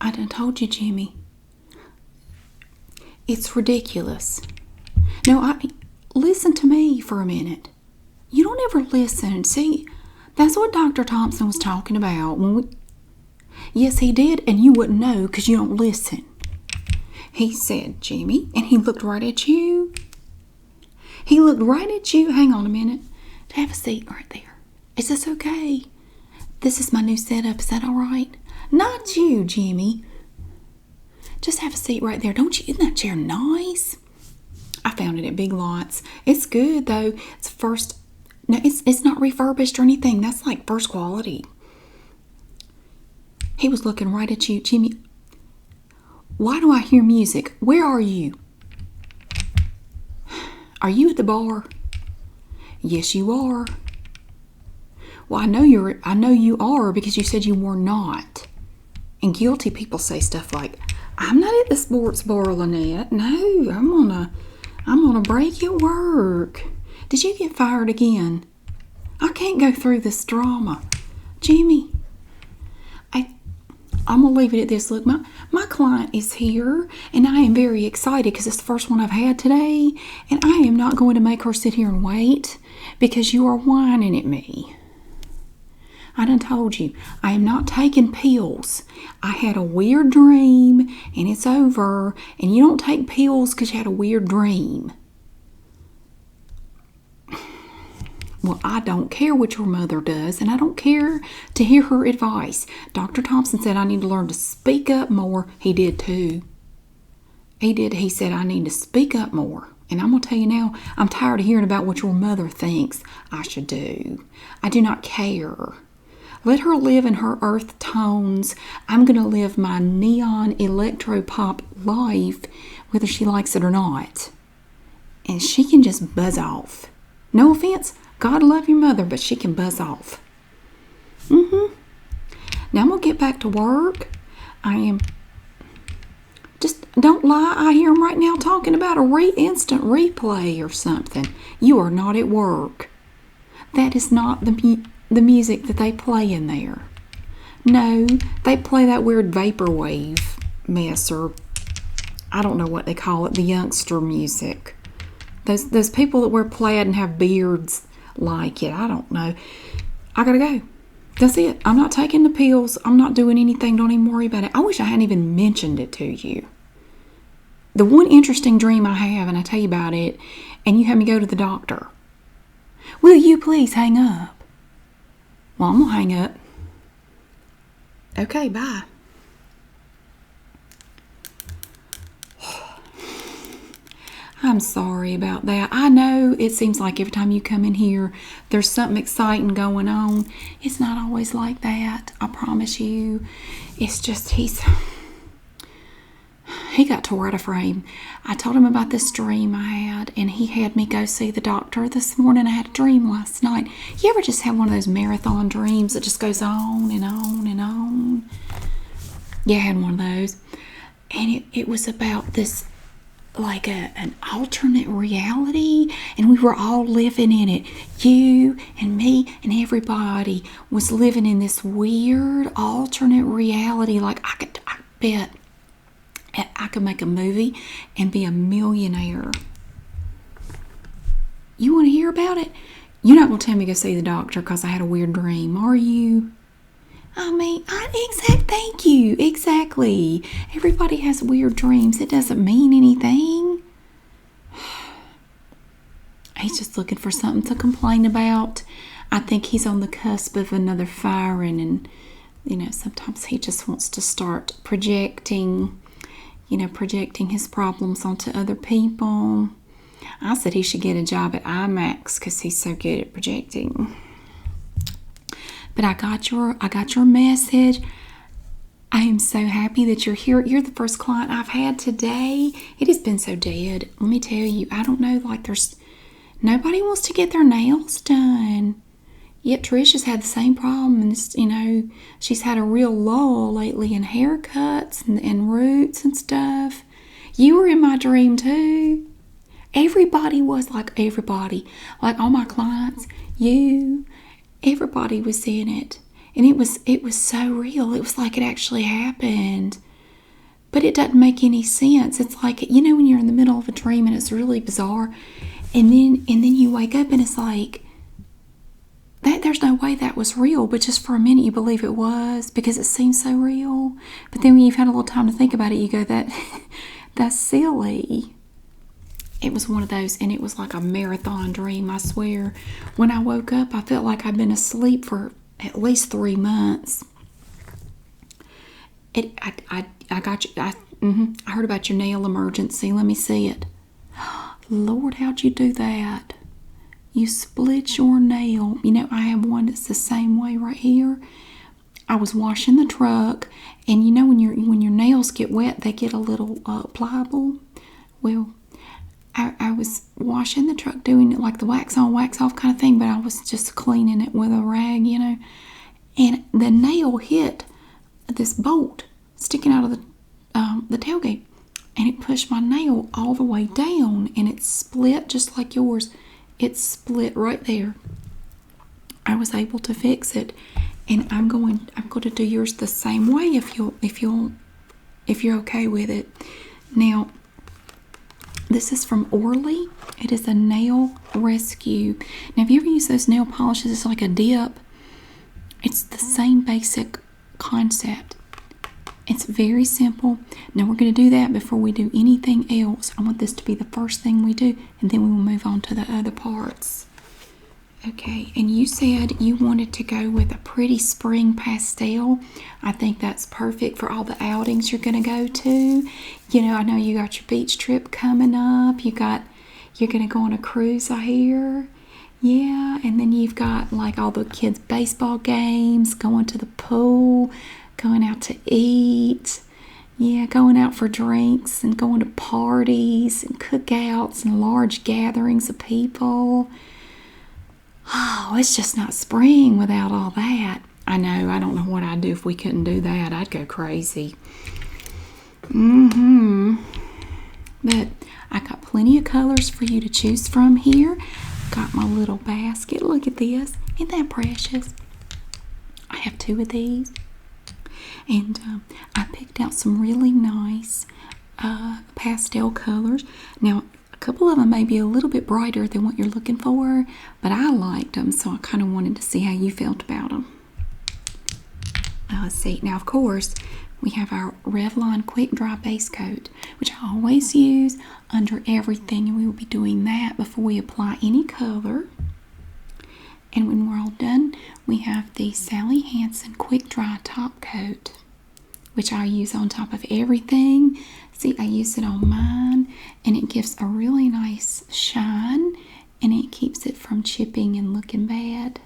I done told you, Jimmy. It's ridiculous. No, listen to me for a minute. You don't ever listen. See, that's what Dr. Thompson was talking about. Yes, he did, and you wouldn't know because you don't listen. He said, Jimmy, and he looked right at you. He looked right at you. Hang on a minute. Have a seat right there. Is this okay? This is my new setup. Is that all right? Not you, Jimmy. Just have a seat right there. Don't you? Isn't that chair nice? I found it at Big Lots. It's good, though. It's first... No, it's not refurbished or anything. That's like first quality. He was looking right at you. Jimmy, why do I hear music? Where are you? Are you at the bar? Yes, you are. Well, I know you are because you said you were not. And guilty people say stuff like, I'm not at the sports bar, Lynette. No, I'm gonna break at work. Did you get fired again? I can't go through this drama. Jimmy, I'm going to leave it at this. Look, my client is here, and I am very excited because it's the first one I've had today, and I am not going to make her sit here and wait because you are whining at me. I done told you, I am not taking pills. I had a weird dream, and it's over, and you don't take pills because you had a weird dream. Well, I don't care what your mother does, and I don't care to hear her advice. Dr. Thompson said I need to learn to speak up more. He did too. He did. He said I need to speak up more. And I'm going to tell you now, I'm tired of hearing about what your mother thinks I should do. I do not care. Let her live in her earth tones. I'm going to live my neon electro-pop life, whether she likes it or not. And she can just buzz off. No offense. God love your mother, but she can buzz off. Now I'm going to get back to work. Just don't lie. I hear him right now talking about a instant replay or something. You are not at work. That is not the music that they play in there. No, they play that weird vaporwave mess, or I don't know what they call it, the youngster music. Those people that wear plaid and have beards like it. I don't know. I gotta go. That's it. I'm not taking the pills. I'm not doing anything. Don't even worry about it. I wish I hadn't even mentioned it to you. The one interesting dream I have, and I tell you about it, and you have me go to the doctor. Will you please hang up? Well, I'm gonna hang up. Okay, bye. I'm sorry about that. I know it seems like every time you come in here, there's something exciting going on. It's not always like that. I promise you. It's just he got tore out of frame. I told him about this dream I had, and he had me go see the doctor this morning. I had a dream last night. You ever just have one of those marathon dreams that just goes on and on and on? Yeah, I had one of those. And it was about this, like an alternate reality, and we were all living in it. You and me and everybody was living in this weird alternate reality. Like I bet I could make a movie and be a millionaire. You want to hear about it? You're not going to tell me to go see the doctor because I had a weird dream, are you? Thank you. Exactly. Everybody has weird dreams. It doesn't mean anything. He's just looking for something to complain about. I think he's on the cusp of another firing, and, sometimes he just wants to start projecting his problems onto other people. I said he should get a job at IMAX because he's so good at projecting. But I got your message. I am so happy that you're here. You're the first client I've had today. It has been so dead. Let me tell you, I don't know, like nobody wants to get their nails done. Yet Trisha's had the same problem, and she's had a real lull lately in haircuts and roots and stuff. You were in my dream too. Everybody was like all my clients, everybody was in it. And it was so real. It was like it actually happened. but it doesn't make any sense. It's like, you know, when you're in the middle of a dream and it's really bizarre, and then you wake up and it's like, there's no way that was real, but just for a minute you believe it was because it seems so real. But then when you've had a little time to think about it, you go, that's silly. It was one of those, and it was like a marathon dream, I swear. When I woke up, I felt like I'd been asleep for at least 3 months. I got you. I heard about your nail emergency. Let me see it. Lord, how'd you do that? You split your nail. You know, I have one that's the same way right here. I was washing the truck, and you know when your nails get wet, they get a little pliable. Well, I was washing the truck, doing it like the wax on, wax off kind of thing, but I was just cleaning it with a rag, you know. And the nail hit this bolt sticking out of the tailgate, and it pushed my nail all the way down, and it split just like yours. It split right there. I was able to fix it, and I'm going to do yours the same way if you're okay with it. Now, this is from Orly. It is a nail rescue. Now, have you ever used those nail polishes? It's like a dip. It's the same basic concept. It's very simple. Now we're going to do that before we do anything else. I want this to be the first thing we do, and then we will move on to the other parts. Okay, and you said you wanted to go with a pretty spring pastel. I think that's perfect for all the outings you're going to go to. You know, I know you got your beach trip coming up. You're going to go on a cruise, I hear. Yeah, and then you've got like all the kids' baseball games, going to the pool, going out to eat, yeah, going out for drinks and going to parties and cookouts and large gatherings of people. Oh, it's just not spring without all that. I know, I don't know what I'd do if we couldn't do that. I'd go crazy. But I got plenty of colors for you to choose from here. Got my little basket. Look at this. Isn't that precious? I have 2 of these. And I picked out some really nice pastel colors. Now, a couple of them may be a little bit brighter than what you're looking for, but I liked them, so I kind of wanted to see how you felt about them. Let's see. Now, of course, we have our Revlon Quick Dry Base Coat, which I always use under everything, and we will be doing that before we apply any color. And when we're all done, we have the Sally Hansen Quick Dry Top Coat, which I use on top of everything. See, I use it on mine, and it gives a really nice shine, and it keeps it from chipping and looking bad.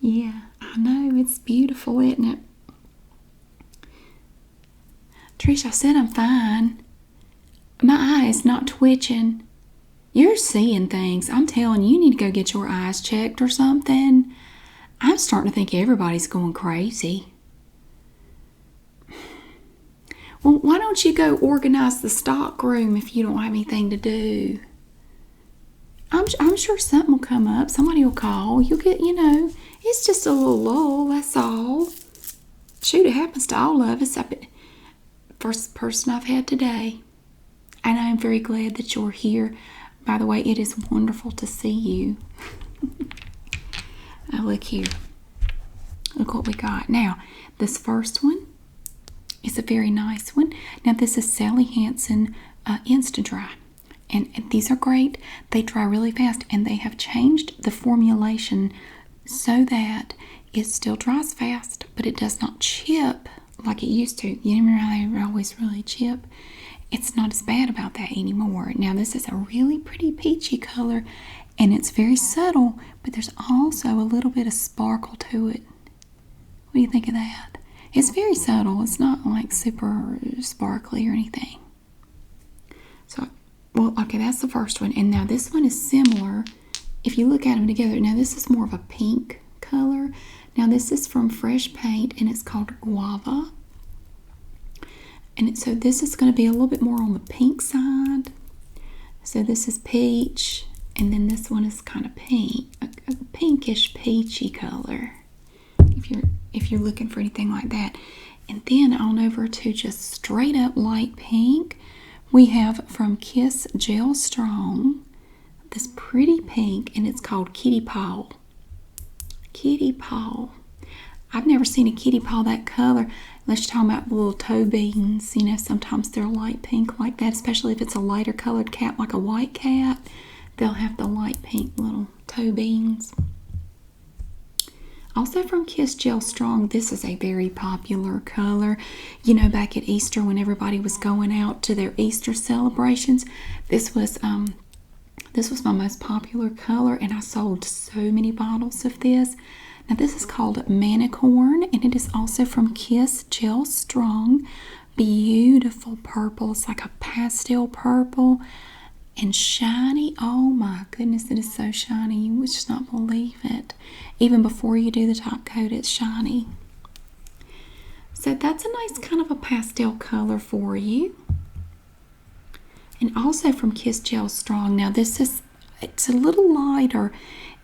Yeah, I know, it's beautiful, isn't it? Trish, I said I'm fine. My eye is not twitching. You're seeing things. I'm telling you, you need to go get your eyes checked or something. I'm starting to think everybody's going crazy. Well, why don't you go organize the stock room if you don't have anything to do? I'm sure something will come up. Somebody will call. You'll get, you know, it's just a little lull, that's all. Shoot, it happens to all of us. First person I've had today. And I'm very glad that you're here. By the way, it is wonderful to see you. Now look here. Look what we got. Now, this first one is a very nice one. Now, this is Sally Hansen Insta Dry. And these are great. They dry really fast, and they have changed the formulation so that it still dries fast, but it does not chip like it used to. You remember how they were always really chip? It's not as bad about that anymore. Now, this is a really pretty peachy color, and it's very subtle, but there's also a little bit of sparkle to it. What do you think of that? It's very subtle. It's not like super sparkly or anything. So, well, okay, that's the first one. And now this one is similar. If you look at them together, now this is more of a pink color. Now this is from Fresh Paint, and it's called Guava. And so this is going to be a little bit more on the pink side. So this is peach, and then this one is kind of pink, a pinkish peachy color. If you're looking for anything like that, And then on over to just straight up light pink, we have from Kiss Gel Strong this pretty pink, and it's called Kitty Paw. Kitty Paw. I've never seen a kitty paw that color unless you're talking about the little toe beans. You know, sometimes they're light pink like that, especially if it's a lighter colored cat like a white cat. They'll have the light pink little toe beans. Also from Kiss Gel Strong, this is a very popular color. You know, back at Easter when everybody was going out to their Easter celebrations, this was my most popular color, and I sold so many bottles of this. Now this is called Manicorn, and it is also from Kiss Gel Strong. Beautiful purple. It's like a pastel purple and shiny. Oh my goodness, it is so shiny. You would just not believe it. Even before you do the top coat, it's shiny. So that's a nice kind of a pastel color for you. And also from Kiss Gel Strong. Now it's a little lighter.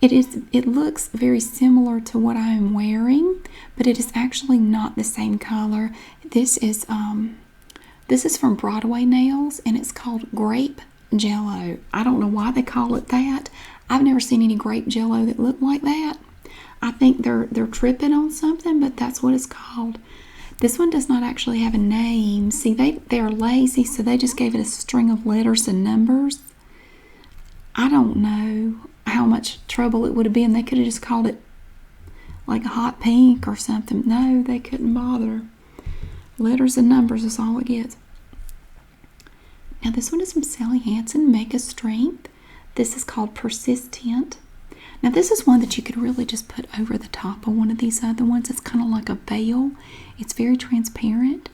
It looks very similar to what I am wearing, but it is actually not the same color. This is from Broadway Nails, and it's called Grape Jello. I don't know why they call it that. I've never seen any grape jello that look like that. I think they're tripping on something, but that's what it's called. This one does not actually have a name. See, they're lazy, so they just gave it a string of letters and numbers. I don't know how much trouble it would have been. They could have just called it like a hot pink or something. No, they couldn't bother. Letters and numbers is all it gets. Now this one is from Sally Hansen, Mega Strength. This is called Persistent. Now this is one that you could really just put over the top of one of these other ones. It's kind of like a veil. It's very transparent.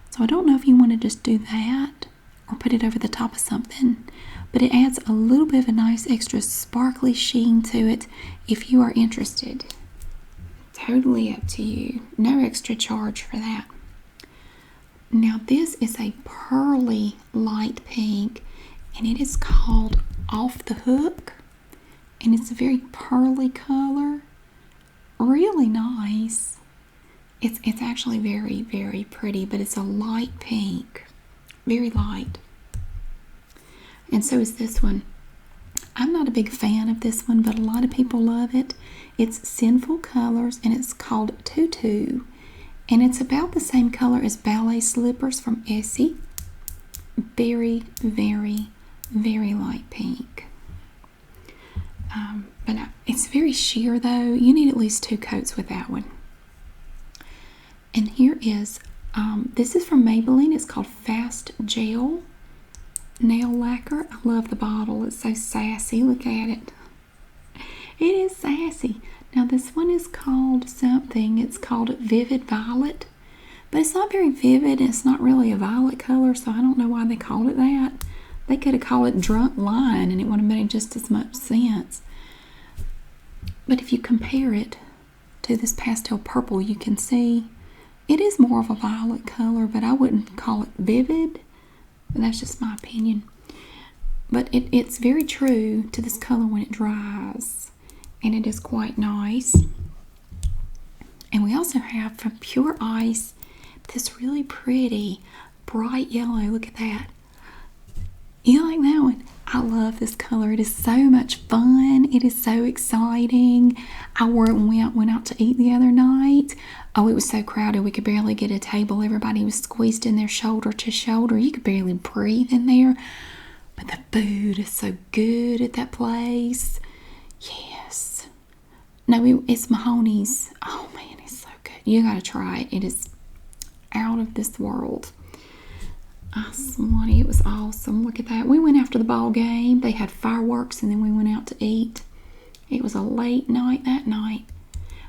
So I don't know if you want to just do that or put it over the top of something. But it adds a little bit of a nice extra sparkly sheen to it if you are interested. Totally up to you. No extra charge for that. Now this is a pearly light pink, and it is called Off the Hook. And it's a very pearly color. Really nice. It's actually very, very pretty, but it's a light pink. Very light. And so is this one. I'm not a big fan of this one, but a lot of people love it. It's Sinful Colors, and it's called Tutu. And it's about the same color as Ballet Slippers from Essie. Very, very, very light pink. But it's very sheer though. You need at least 2 coats with that one. And here is, this is from Maybelline. It's called Fast Gel Nail Lacquer. I love the bottle. It's so sassy. Look at it. It is sassy. Now this one is called something. It's called Vivid Violet. But it's not very vivid. It's not really a violet color, so I don't know why they called it that. They could have called it Drunk Line, and it would have made just as much sense. But if you compare it to this pastel purple, you can see it is more of a violet color, but I wouldn't call it vivid. But that's just my opinion. But it's very true to this color when it dries, and it is quite nice. And we also have from Pure Ice this really pretty bright yellow. Look at that. You like that one? I love this color. It is so much fun. It is so exciting. I wore it when we went out to eat the other night. Oh, it was so crowded. We could barely get a table. Everybody was squeezed in there shoulder to shoulder. You could barely breathe in there. But the food is so good at that place. Yes. No, it's Mahoney's. Oh, man, it's so good. You got to try it. It is out of this world. It was awesome. Look at that. We went after the ball game. They had fireworks, and then we went out to eat. It was a late night that night.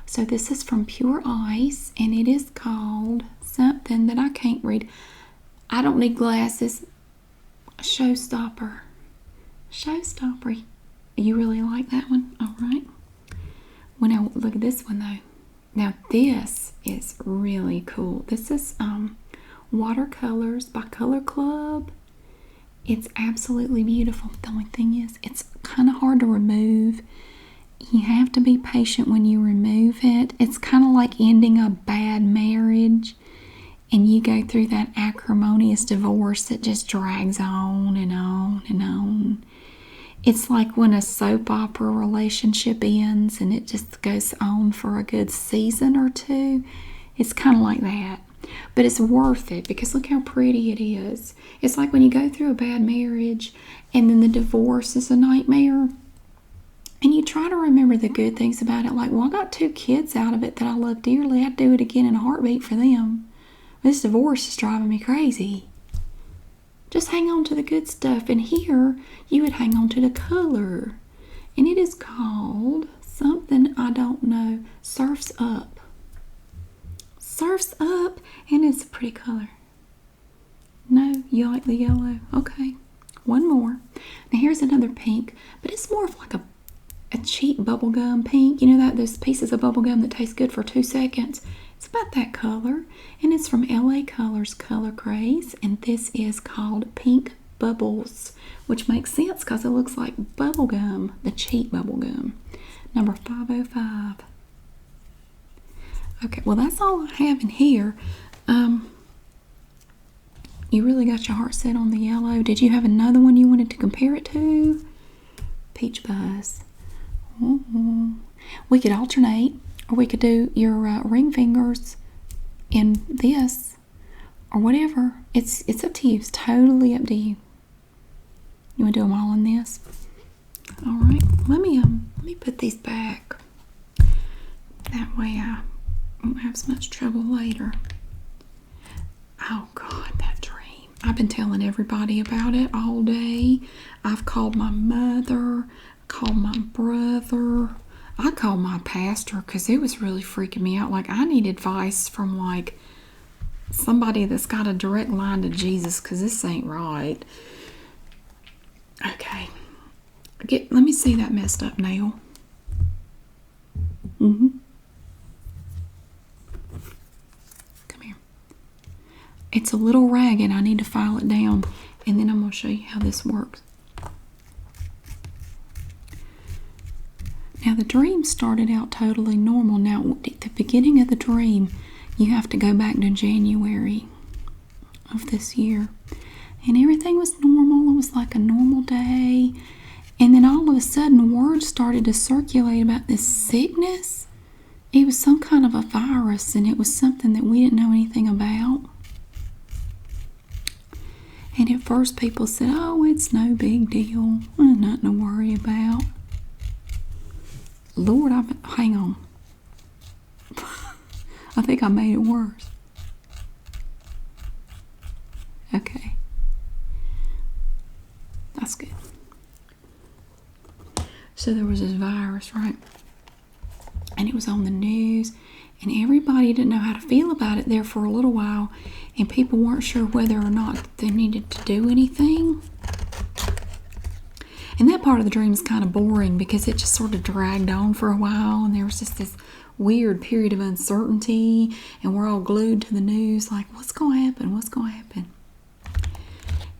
So this is from Pure Ice, and it is called something that I can't read. I don't need glasses. Showstopper. Showstopper. You really like that one? All right. Well, now look at this one though. Now this is really cool. This is Watercolors by Color Club. It's absolutely beautiful. The only thing is, it's kind of hard to remove. You have to be patient when you remove it. It's kind of like ending a bad marriage. and you go through that acrimonious divorce that just drags on and on and on. It's like when a soap opera relationship ends and it just goes on for a good season or two. It's kind of like that. But it's worth it because look how pretty it is. It's like when you go through a bad marriage and then the divorce is a nightmare. And you try to remember the good things about it. Like, well, I got 2 kids out of it that I love dearly. I'd do it again in a heartbeat for them. This divorce is driving me crazy. Just hang on to the good stuff. And here, you would hang on to the color. And it is called something I don't know. Surf's Up. Surf's Up. And it's a pretty color. No, you like the yellow? Okay. One more. Now, here's another pink. But it's more of like a cheap bubblegum pink. You know that those pieces of bubblegum that taste good for 2 seconds? It's about that color. And it's from LA Colors Color Craze. And this is called Pink Bubbles. Which makes sense because it looks like bubblegum. The cheap bubblegum. Number 505. Okay, well that's all I have in here. You really got your heart set on the yellow. Did you have another one you wanted to compare it to? Peach Buzz. We could alternate, or we could do your ring fingers in this, or whatever. It's up to you. It's totally up to you. You want to do them all in this? All right. Let me put these back. That way I won't have so much trouble later. Oh God, that dream. I've been telling everybody about it all day. I've called my mother, called my brother. I called my pastor because it was really freaking me out. Like I need advice from like somebody that's got a direct line to Jesus because this ain't right. Okay. Let me see that messed up nail. Come here. It's a little ragged. I need to file it down. And then I'm going to show you how this works. Now the dream started out totally normal. Now at the beginning of the dream, you have to go back to January of this year. And everything was normal. It was like a normal day. And then all of a sudden words started to circulate about this sickness. It was some kind of a virus and it was something that we didn't know anything about. And at first people said, oh, it's no big deal. Nothing to worry about. Lord, hang on. I think I made it worse. Okay. That's good. So there was this virus, right? And it was on the news. And everybody didn't know how to feel about it there for a little while. And people weren't sure whether or not they needed to do anything. And that part of the dream is kind of boring because it just sort of dragged on for a while. And there was just this weird period of uncertainty. And we're all glued to the news like, what's going to happen? What's going to happen?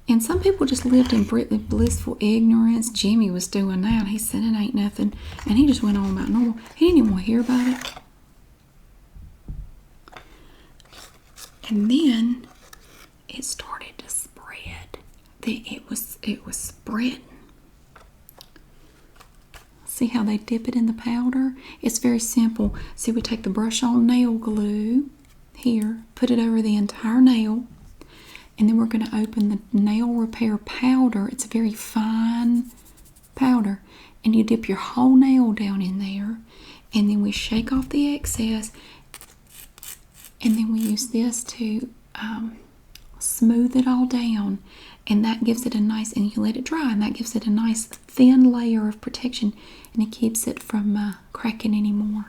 And some people just lived in blissful ignorance. Jimmy was doing that. He said it ain't nothing. And he just went on about normal. He didn't even want to hear about it. And then it started to spread. It was spreading. See how they dip it in the powder? It's very simple. See, we take the brush-on nail glue here, put it over the entire nail, and then we're going to open the nail repair powder. It's a very fine powder. And you dip your whole nail down in there, and then we shake off the excess, and then we use this to smooth it all down. And that gives it a nice, and you let it dry, and that gives it a nice thin layer of protection, and it keeps it from cracking anymore.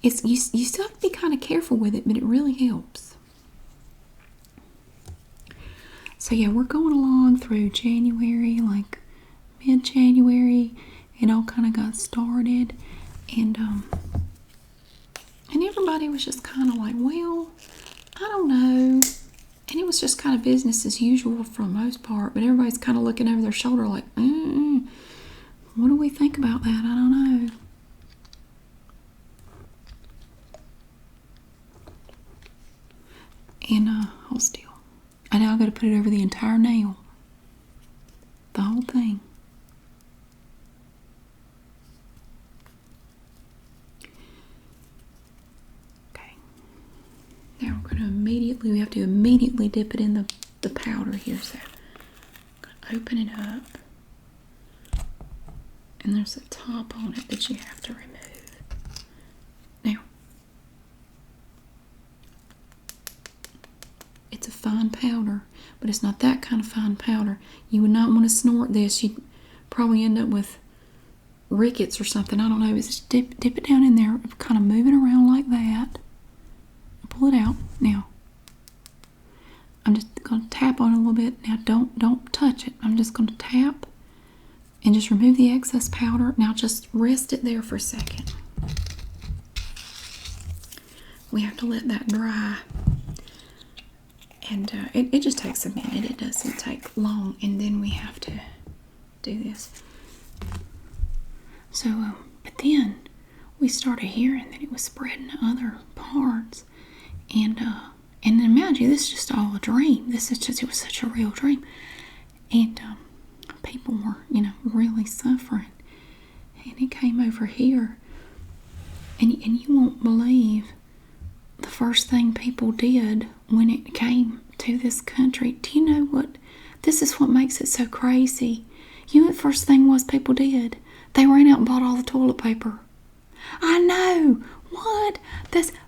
You still have to be kind of careful with it, but it really helps. So yeah, we're going along through January, like mid-January. It all kind of got started, and everybody was just kind of like, well, I don't know. And it was just kind of business as usual for the most part. But everybody's kind of looking over their shoulder like, what do we think about that? I don't know. And hold still. And now I've got to put it over the entire nail. The whole thing. Okay. Now we're going to we have to immediately dip it in the powder here. So I'm going to open it up. And there's a top on it that you have to remove. Now, it's a fine powder, but it's not that kind of fine powder. You would not want to snort this. You'd probably end up with rickets or something. I don't know. Just dip it down in there, kind of move it around like that. Pull it out. Now, I'm just going to tap on it a little bit. Now, don't touch it. I'm just going to tap and just remove the excess powder. Now, just rest it there for a second. We have to let that dry. And it just takes a minute. It doesn't take long. And then we have to do this. So, but then we started hearing that it was spreading to other parts. And then imagine, this is just all a dream. It was such a real dream. And people were, really suffering. And it came over here. And you won't believe the first thing people did when it came to this country. Do you know what? This is what makes it so crazy. You know what the first thing was people did? They ran out and bought all the toilet paper. I know. What?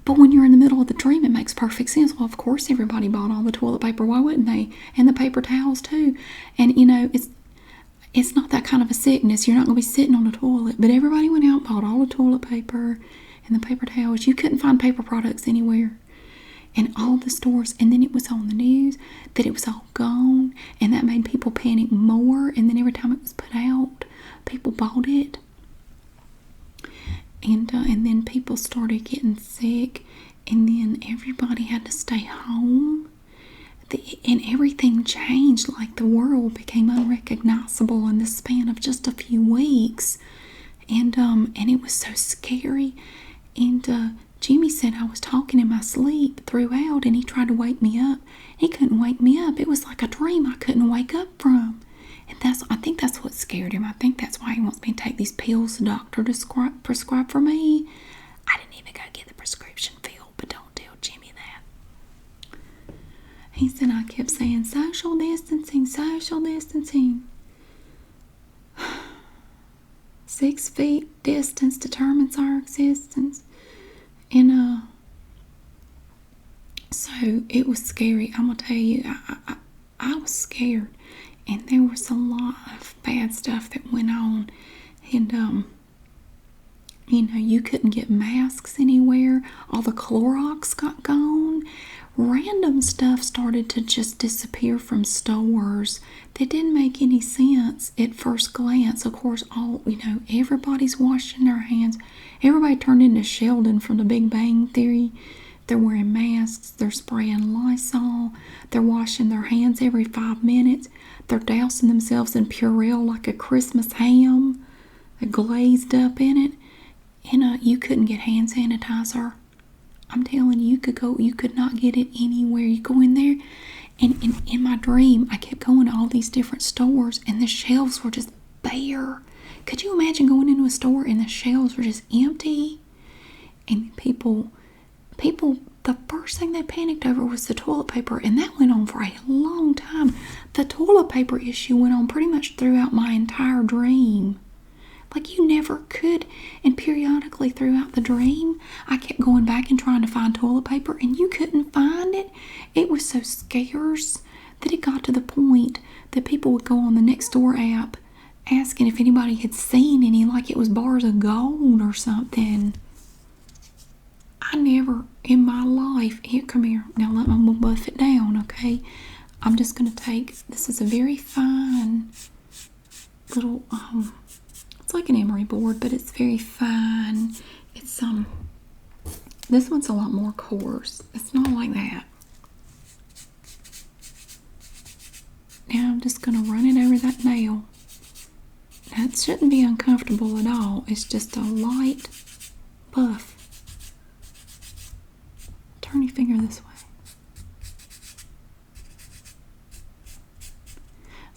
But when you're in the middle of the dream, it makes perfect sense. Well, of course everybody bought all the toilet paper. Why wouldn't they? And the paper towels too. And it's not that kind of a sickness. You're not going to be sitting on the toilet. But everybody went out and bought all the toilet paper and the paper towels. You couldn't find paper products anywhere. And all the stores. And then it was on the news that it was all gone. And that made people panic more. And then every time it was put out, people bought it. And then people started getting sick. And then everybody had to stay home. And everything changed. Like the world became unrecognizable in the span of just a few weeks. And it was so scary. And Jimmy said I was talking in my sleep throughout, and he tried to wake me up. He couldn't wake me up. It was like a dream I couldn't wake up from. And I think that's what scared him. I think that's why he wants me to take these pills the doctor prescribed for me. I didn't even go get the prescription filled, but don't tell Jimmy that. He said I kept saying social distancing, social distancing. 6 feet distance determines our existence. And so it was scary. I'm gonna tell you, I was scared, and there was a lot of bad stuff that went on. And you couldn't get masks anywhere. All the Clorox got gone. Random stuff started to just disappear from stores that didn't make any sense at first glance. Of course, everybody's washing their hands. Everybody turned into Sheldon from The Big Bang Theory. They're wearing masks. They're spraying Lysol. They're washing their hands every 5 minutes. They're dousing themselves in Purell like a Christmas ham, glazed up in it. And you couldn't get hand sanitizer. I'm telling you, you could not get it anywhere. You go in there, and in my dream, I kept going to all these different stores, and the shelves were just bare. Could you imagine going into a store and the shelves were just empty? And people, the first thing they panicked over was the toilet paper, and that went on for a long time. The toilet paper issue went on pretty much throughout my entire dream. Like you never could. And periodically throughout the dream, I kept going back and trying to find toilet paper, and you couldn't find it. It was so scarce that it got to the point that people would go on the Nextdoor app asking if anybody had seen any, like it was bars of gold or something. I never in my life, here, come here. Now let me buff it down, okay? I'm just going to take, this is a very fine little, it's like an emery board, but it's very fine. It's this one's a lot more coarse. It's not like that. Now I'm just going to run it over that nail. Now it shouldn't be uncomfortable at all. It's just a light buff. Turn your finger this way.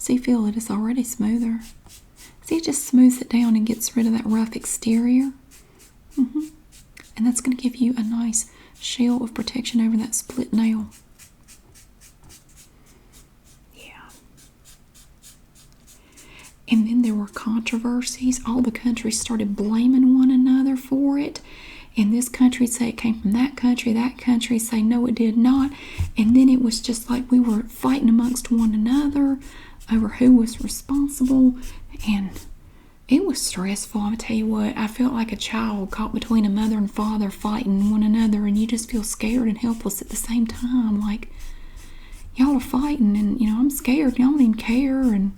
See, feel it is already smoother. See, it just smooths it down and gets rid of that rough exterior. And that's going to give you a nice shell of protection over that split nail. Yeah. And then there were controversies. All the countries started blaming one another for it. And this country say it came from that country say no, it did not. And then it was just like we were fighting amongst one another over who was responsible. And it was stressful. I'll tell you what, I felt like a child caught between a mother and father fighting one another, and you just feel scared and helpless at the same time. Like, y'all are fighting, and I'm scared. Y'all don't even care, and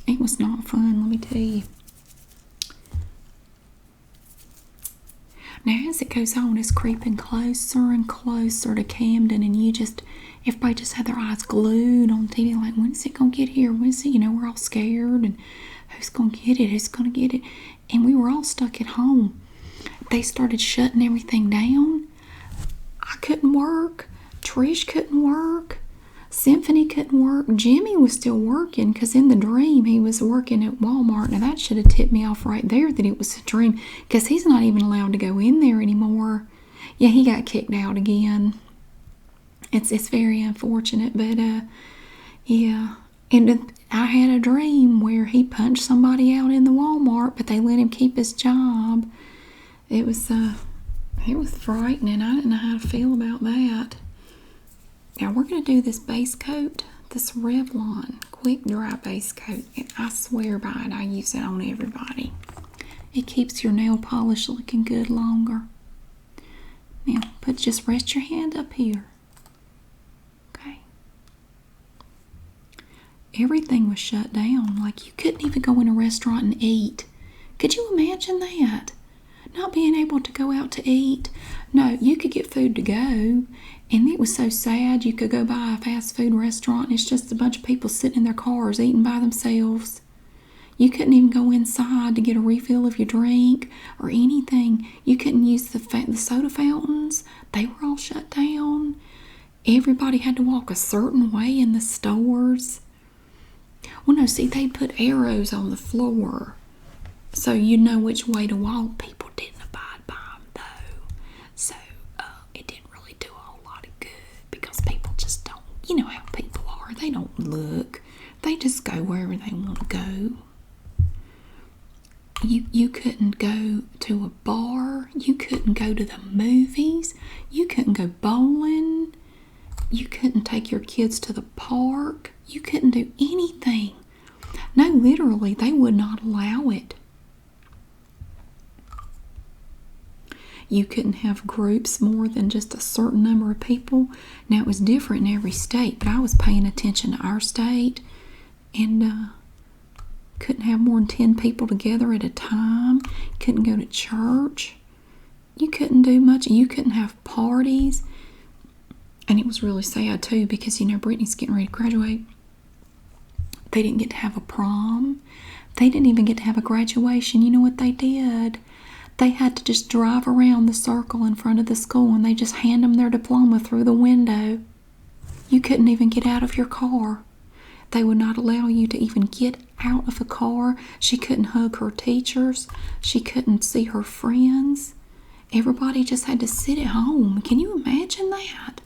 it was not fun, let me tell you. Now, as it goes on, it's creeping closer and closer to Camden, and everybody just had their eyes glued on TV, like, when is it going to get here? When is it? We're all scared, and who's going to get it? Who's going to get it? And we were all stuck at home. They started shutting everything down. I couldn't work. Trish couldn't work. Symphony couldn't work. Jimmy was still working, because in the dream he was working at Walmart. Now that should have tipped me off right there that it was a dream, because he's not even allowed to go in there anymore. Yeah, he got kicked out again. It's very unfortunate, but yeah. And I had a dream where he punched somebody out in the Walmart, but they let him keep his job. It was frightening. I didn't know how to feel about that. Now we're going to do this base coat, this Revlon Quick Dry Base Coat. And I swear by it, I use it on everybody. It keeps your nail polish looking good longer. Now, just rest your hand up here. Okay. Everything was shut down. Like, you couldn't even go in a restaurant and eat. Could you imagine that? Not being able to go out to eat. No, you could get food to go. And it was so sad. You could go by a fast food restaurant and it's just a bunch of people sitting in their cars eating by themselves. You couldn't even go inside to get a refill of your drink or anything. You couldn't use the soda fountains. They were all shut down. Everybody had to walk a certain way in the stores. Well, no, see, they put arrows on the floor so you know which way to walk. People didn't abide by them, though. So it didn't really do a whole lot of good, because people just don't, you know how people are. They don't look. They just go wherever they want to go. You couldn't go to a bar. You couldn't go to the movies. You couldn't go bowling. You couldn't take your kids to the park. You couldn't do anything. No, literally, they would not allow it. You couldn't have groups more than just a certain number of people. Now, it was different in every state, but I was paying attention to our state, and couldn't have more than 10 people together at a time. Couldn't go to church. You couldn't do much. You couldn't have parties. And it was really sad, too, because, Brittany's getting ready to graduate. They didn't get to have a prom. They didn't even get to have a graduation. You know what they did? They had to just drive around the circle in front of the school, and they just hand them their diploma through the window. You couldn't even get out of your car. They would not allow you to even get out of the car. She couldn't hug her teachers. She couldn't see her friends. Everybody just had to sit at home. Can you imagine that?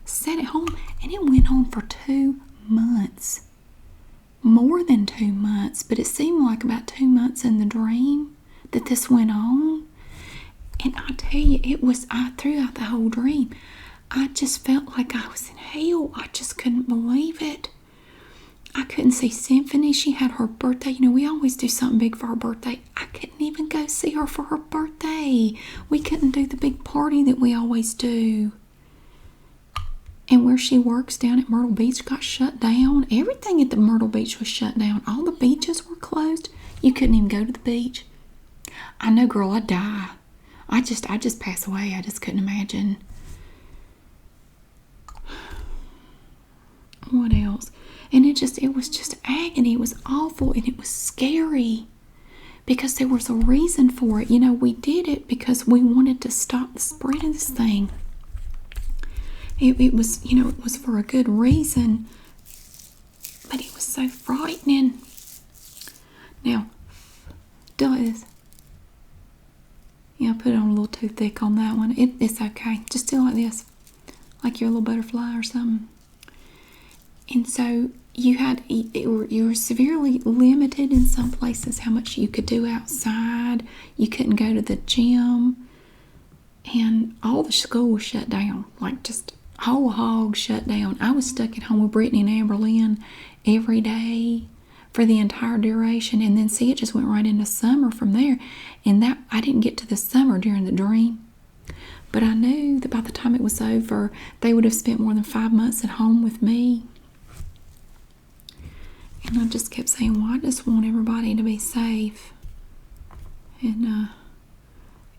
Sat at home, and it went on for 2 months. More than 2 months, but it seemed like about 2 months in the dream that this went on. And I tell you, throughout the whole dream, I just felt like I was in hell. I just couldn't believe it. I couldn't see Symphony. She had her birthday. We always do something big for her birthday. I couldn't even go see her for her birthday. We couldn't do the big party that we always do. And where she works down at Myrtle Beach got shut down. Everything at the Myrtle Beach was shut down. All the beaches were closed. You couldn't even go to the beach. I know, girl, I'd die. I just pass away. I just couldn't imagine. What else? And it was just agony. It was awful, and it was scary, because there was a reason for it. We did it because we wanted to stop the spread of this thing. It was for a good reason. so frightening. Now, do like this. Yeah, put it on a little too thick on that one. It's okay. Just do like this, like you're a little butterfly or something. And so you were severely limited in some places how much you could do outside. You couldn't go to the gym, and all the school was shut down, like just whole hog shut down. I was stuck at home with Brittany and Amberlynn every day for the entire duration, and then see, it just went right into summer from there. And that I didn't get to the summer during the dream, but I knew that by the time it was over, they would have spent more than 5 months at home with me. And I just kept saying, well, I just want everybody to be safe. And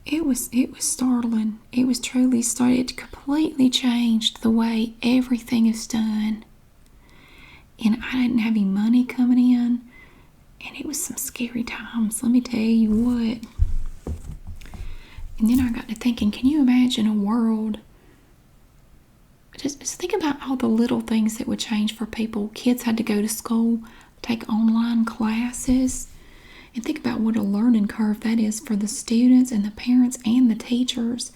it was startling. It was truly startling. It completely changed the way everything is done. And I didn't have any money coming in. And it was some scary times, let me tell you what. And then I got to thinking, can you imagine a world? Just think about all the little things that would change for people. Kids had to go to school, take online classes. And think about what a learning curve that is for the students and the parents and the teachers.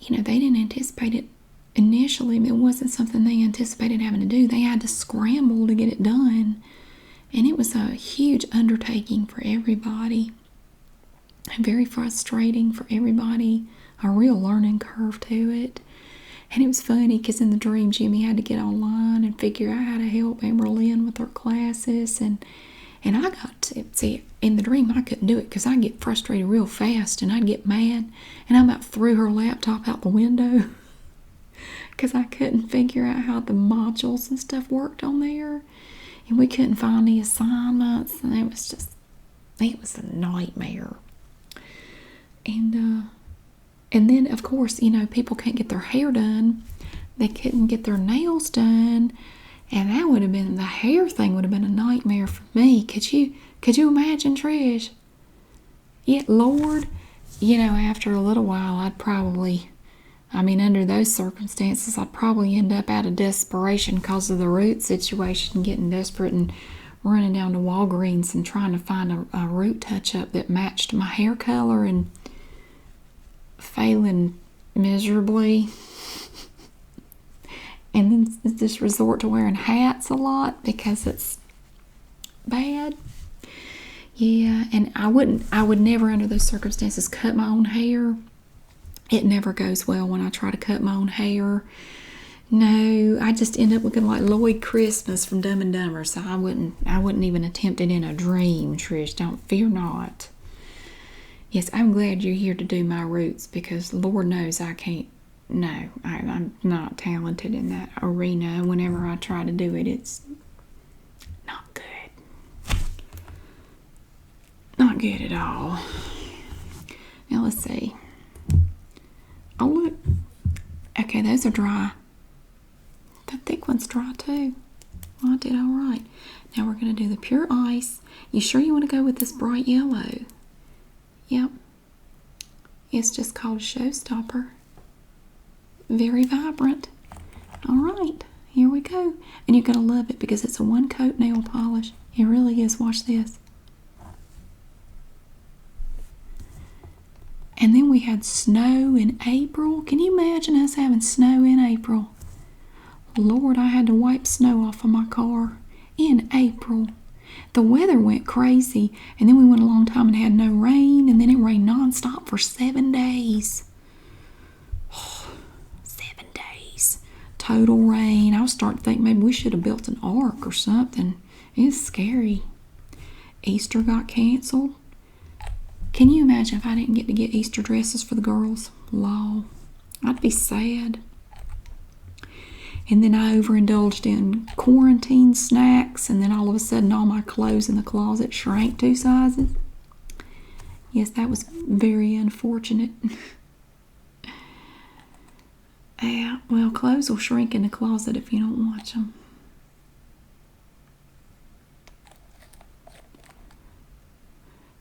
You know, they didn't anticipate it initially. It wasn't something they anticipated having to do. They had to scramble to get it done. And it was a huge undertaking for everybody. And very frustrating for everybody. A real learning curve to it. And it was funny because in the dream, Jimmy had to get online and figure out how to help Amberlynn with her classes. And I got to see, in the dream, I couldn't do it because I'd get frustrated real fast and I'd get mad. And I about threw her laptop out the window because I couldn't figure out how the modules and stuff worked on there. And we couldn't find the assignments. And it was a nightmare. And then, of course, you know, people can't get their hair done. They couldn't get their nails done. And that would have been, the hair thing would have been a nightmare for me. Could you imagine, Trish? Yeah, Lord. You know, after a little while, under those circumstances, I'd probably end up out of desperation because of the root situation, getting desperate and running down to Walgreens and trying to find a root touch-up that matched my hair color and failing miserably. And then just resort to wearing hats a lot because it's bad. Yeah, and I would never under those circumstances cut my own hair. It never goes well when I try to cut my own hair. No, I just end up looking like Lloyd Christmas from Dumb and Dumber. So I wouldn't even attempt it in a dream, Trish. Don't fear not. Yes, I'm glad you're here to do my roots because Lord knows I can't. No, I'm not talented in that arena. Whenever I try to do it, it's not good. Not good at all. Now let's see. Oh look. Okay, those are dry. The thick one's dry too. Well, I did all right. Now we're going to do the pure ice. You sure you want to go with this bright yellow? Yep. It's just called Showstopper. Very vibrant. All right, here we go. And you're going to love it because it's a one-coat nail polish. It really is. Watch this. And then we had snow in April. Can you imagine us having snow in April? Lord, I had to wipe snow off of my car in April. The weather went crazy, and then we went a long time and had no rain, and then it rained nonstop for 7 days. 7 days. Total rain. I was starting to think maybe we should have built an ark or something. It's scary. Easter got canceled. Can you imagine if I didn't get to get Easter dresses for the girls? Law. I'd be sad. And then I overindulged in quarantine snacks, and then all of a sudden all my clothes in the closet shrank 2 sizes. Yes, that was very unfortunate. Yeah, well, clothes will shrink in the closet if you don't watch them.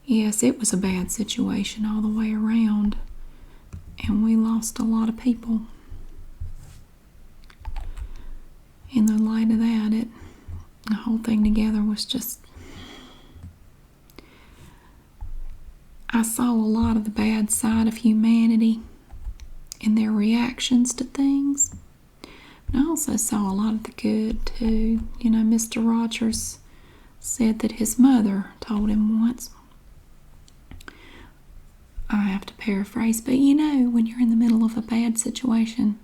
Yes, it was a bad situation all the way around, and we lost a lot of people. In the light of that, The whole thing together was just... I saw a lot of the bad side of humanity and their reactions to things. But I also saw a lot of the good too. You know, Mr. Rogers said that his mother told him once, I have to paraphrase, but you know, when you're in the middle of a bad situation,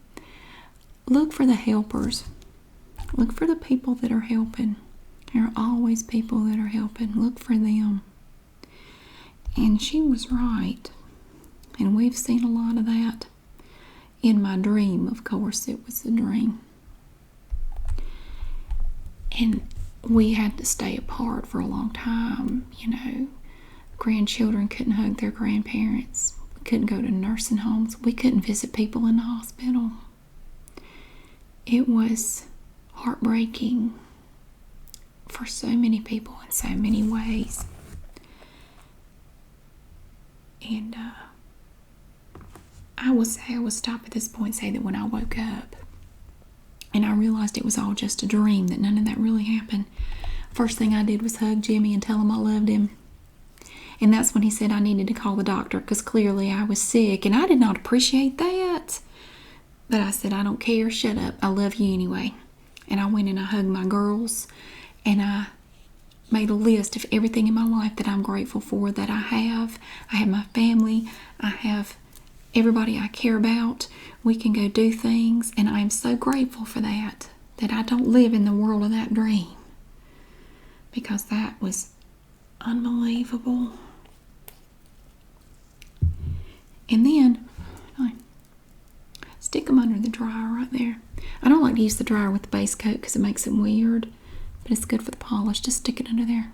look for the helpers. Look for the people that are helping. There are always people that are helping. Look for them. And she was right. And we've seen a lot of that in my dream. Of course, it was a dream. And we had to stay apart for a long time. You know, grandchildren couldn't hug their grandparents. We couldn't go to nursing homes. We couldn't visit people in the hospital. It was heartbreaking for so many people in so many ways. And I will stop at this point and say that when I woke up and I realized it was all just a dream, that none of that really happened, first thing I did was hug Jimmy and tell him I loved him. And that's when he said I needed to call the doctor, because clearly I was sick, and I did not appreciate that. But I said, I don't care, shut up, I love you anyway. And I went and I hugged my girls, and I made a list of everything in my life that I'm grateful for, that I have. I have my family, I have everybody I care about. We can go do things, and I am so grateful for that I don't live in the world of that dream, because that was unbelievable. And then stick them under the dryer right there. I don't like to use the dryer with the base coat because it makes it weird, but it's good for the polish. Just stick it under there.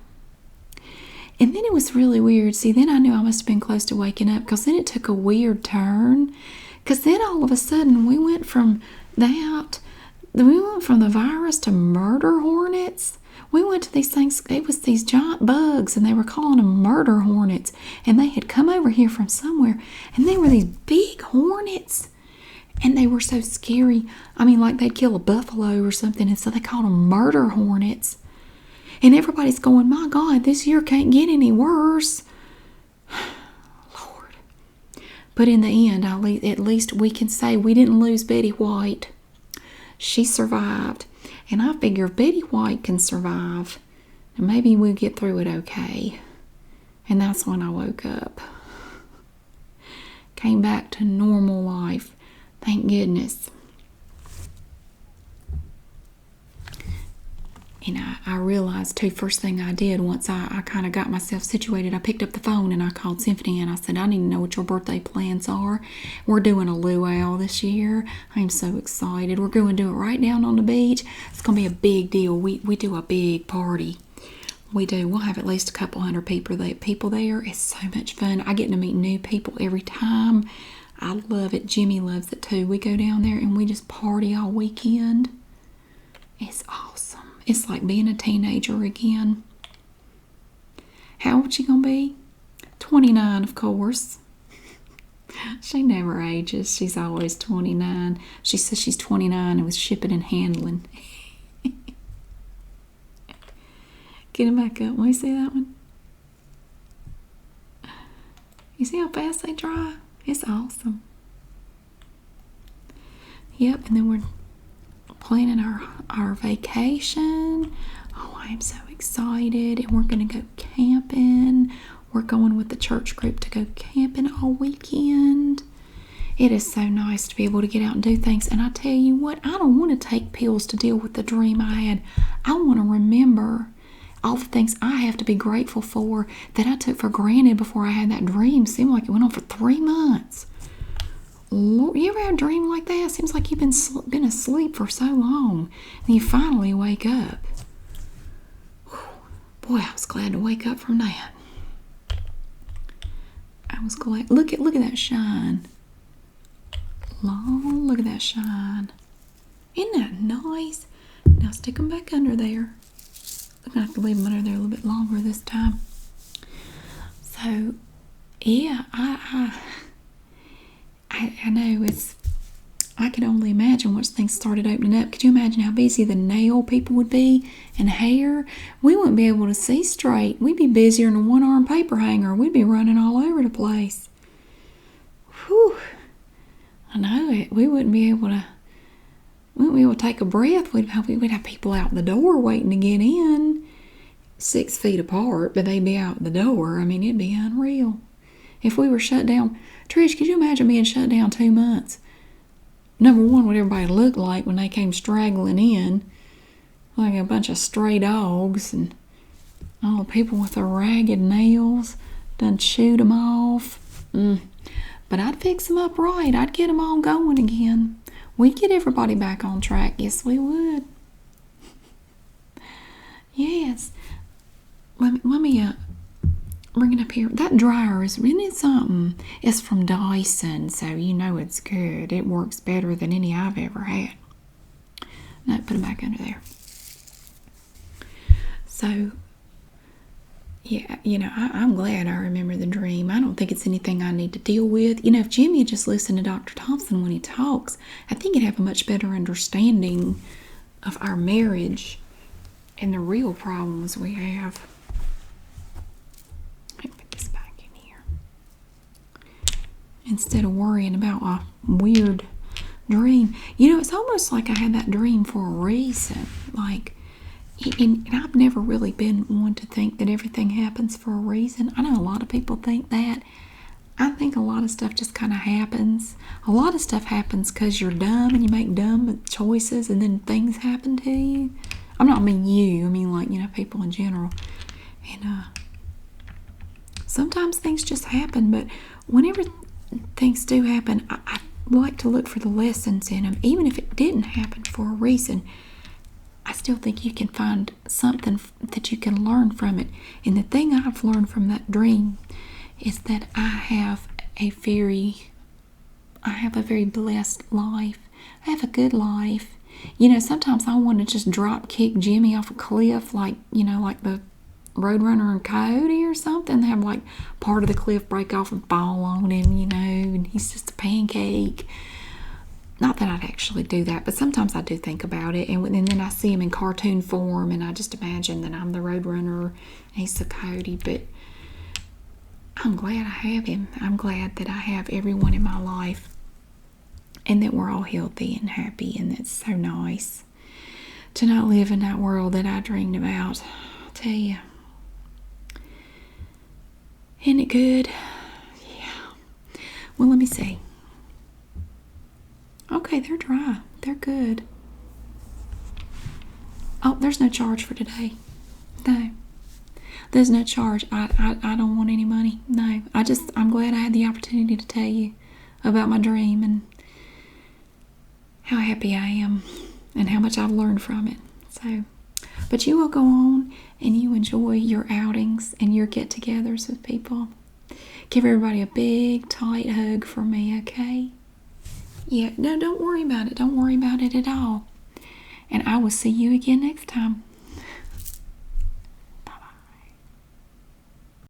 And then it was really weird. See, then I knew I must have been close to waking up, because then it took a weird turn. Because then all of a sudden we went from the virus to murder hornets. We went to these things, it was these giant bugs, and they were calling them murder hornets. And they had come over here from somewhere, and they were these big hornets. And they were so scary. I mean, like they'd kill a buffalo or something, and so they called them murder hornets. And everybody's going, my God, this year can't get any worse. Lord. But in the end, at least we can say we didn't lose Betty White. She survived. And I figure if Betty White can survive, then maybe we'll get through it okay. And that's when I woke up. Came back to normal life. Thank goodness. And I realized too, first thing I did once I kind of got myself situated, I picked up the phone and I called Symphony and I said, I need to know what your birthday plans are. We're doing a luau this year. I'm so excited. We're going to do it right down on the beach. It's going to be a big deal. We do a big party. We do. We'll have at least a couple hundred people there. It's so much fun. I get to meet new people every time. I love it. Jimmy loves it too. We go down there and we just party all weekend. It's awesome. It's like being a teenager again. How old she gonna be? 29, of course. She never ages. She's always 29. She says she's 29 and was shipping and handling. Get him back up. Let me see that one. You see how fast they dry? It's awesome. Yep, and then we're planning our vacation. Oh, I am so excited. And we're going to go camping. We're going with the church group to go camping all weekend. It is so nice to be able to get out and do things. And I tell you what, I don't want to take pills to deal with the dream I had. I want to remember all the things I have to be grateful for that I took for granted before I had that dream. It seemed like it went on for 3 months. Lord, you ever had a dream like that? It seems like you've been asleep for so long, and you finally wake up. Whew. Boy, I was glad to wake up from that. I was glad. Look at that shine. Look at that shine. Isn't that nice? Now stick them back under there. I'm going to have to leave them under there a little bit longer this time. So, yeah, I know I could only imagine once things started opening up. Could you imagine how busy the nail people would be and hair? We wouldn't be able to see straight. We'd be busier than a one-arm paper hanger. We'd be running all over the place. Whew. I know it. We wouldn't be able to take a breath. We'd have people out the door waiting to get in, 6 feet apart, but they'd be out the door. I mean, it'd be unreal. If we were shut down, Trish, could you imagine being shut down 2 months? Number one, what everybody looked like when they came straggling in, like a bunch of stray dogs, and all the people with their ragged nails, done chewed them off. But I'd fix them up right. I'd get them all going again. We'd get everybody back on track. Yes, we would. Yes. Let me bring it up here. That dryer is really something. It's from Dyson, so you know it's good. It works better than any I've ever had. No, put it back under there. So, yeah, I'm glad I remember the dream. I don't think it's anything I need to deal with. If Jimmy had just listened to Dr. Thompson when he talks, I think he'd have a much better understanding of our marriage and the real problems we have. Instead of worrying about a weird dream. It's almost like I had that dream for a reason. And I've never really been one to think that everything happens for a reason. I know a lot of people think that. I think a lot of stuff just kind of happens. A lot of stuff happens because you're dumb and you make dumb choices and then things happen to you. I'm not mean you. I mean people in general. And sometimes things just happen, but whenever things do happen, I like to look for the lessons in them. Even if it didn't happen for a reason, I still think you can find something that you can learn from it. And the thing I've learned from that dream is that I have a very blessed life. I have a good life. Sometimes I want to just drop kick Jimmy off a cliff like the Roadrunner and Coyote or something. They have part of the cliff break off and fall on him, and he's just a pancake. Not that I'd actually do that, but sometimes I do think about it, and then I see him in cartoon form, and I just imagine that I'm the Roadrunner and he's the Coyote. But I'm glad I have him. I'm glad that I have everyone in my life, and that we're all healthy and happy, and that's so nice to not live in that world that I dreamed about. I'll tell you. Isn't it good? Yeah. Well, let me see. Okay, they're dry. They're good. Oh, there's no charge for today. No. There's no charge. I don't want any money. No. I'm glad I had the opportunity to tell you about my dream and how happy I am and how much I've learned from it. But you will go on and you enjoy your outings and your get-togethers with people. Give everybody a big, tight hug for me, okay? Yeah, no, don't worry about it. Don't worry about it at all. And I will see you again next time.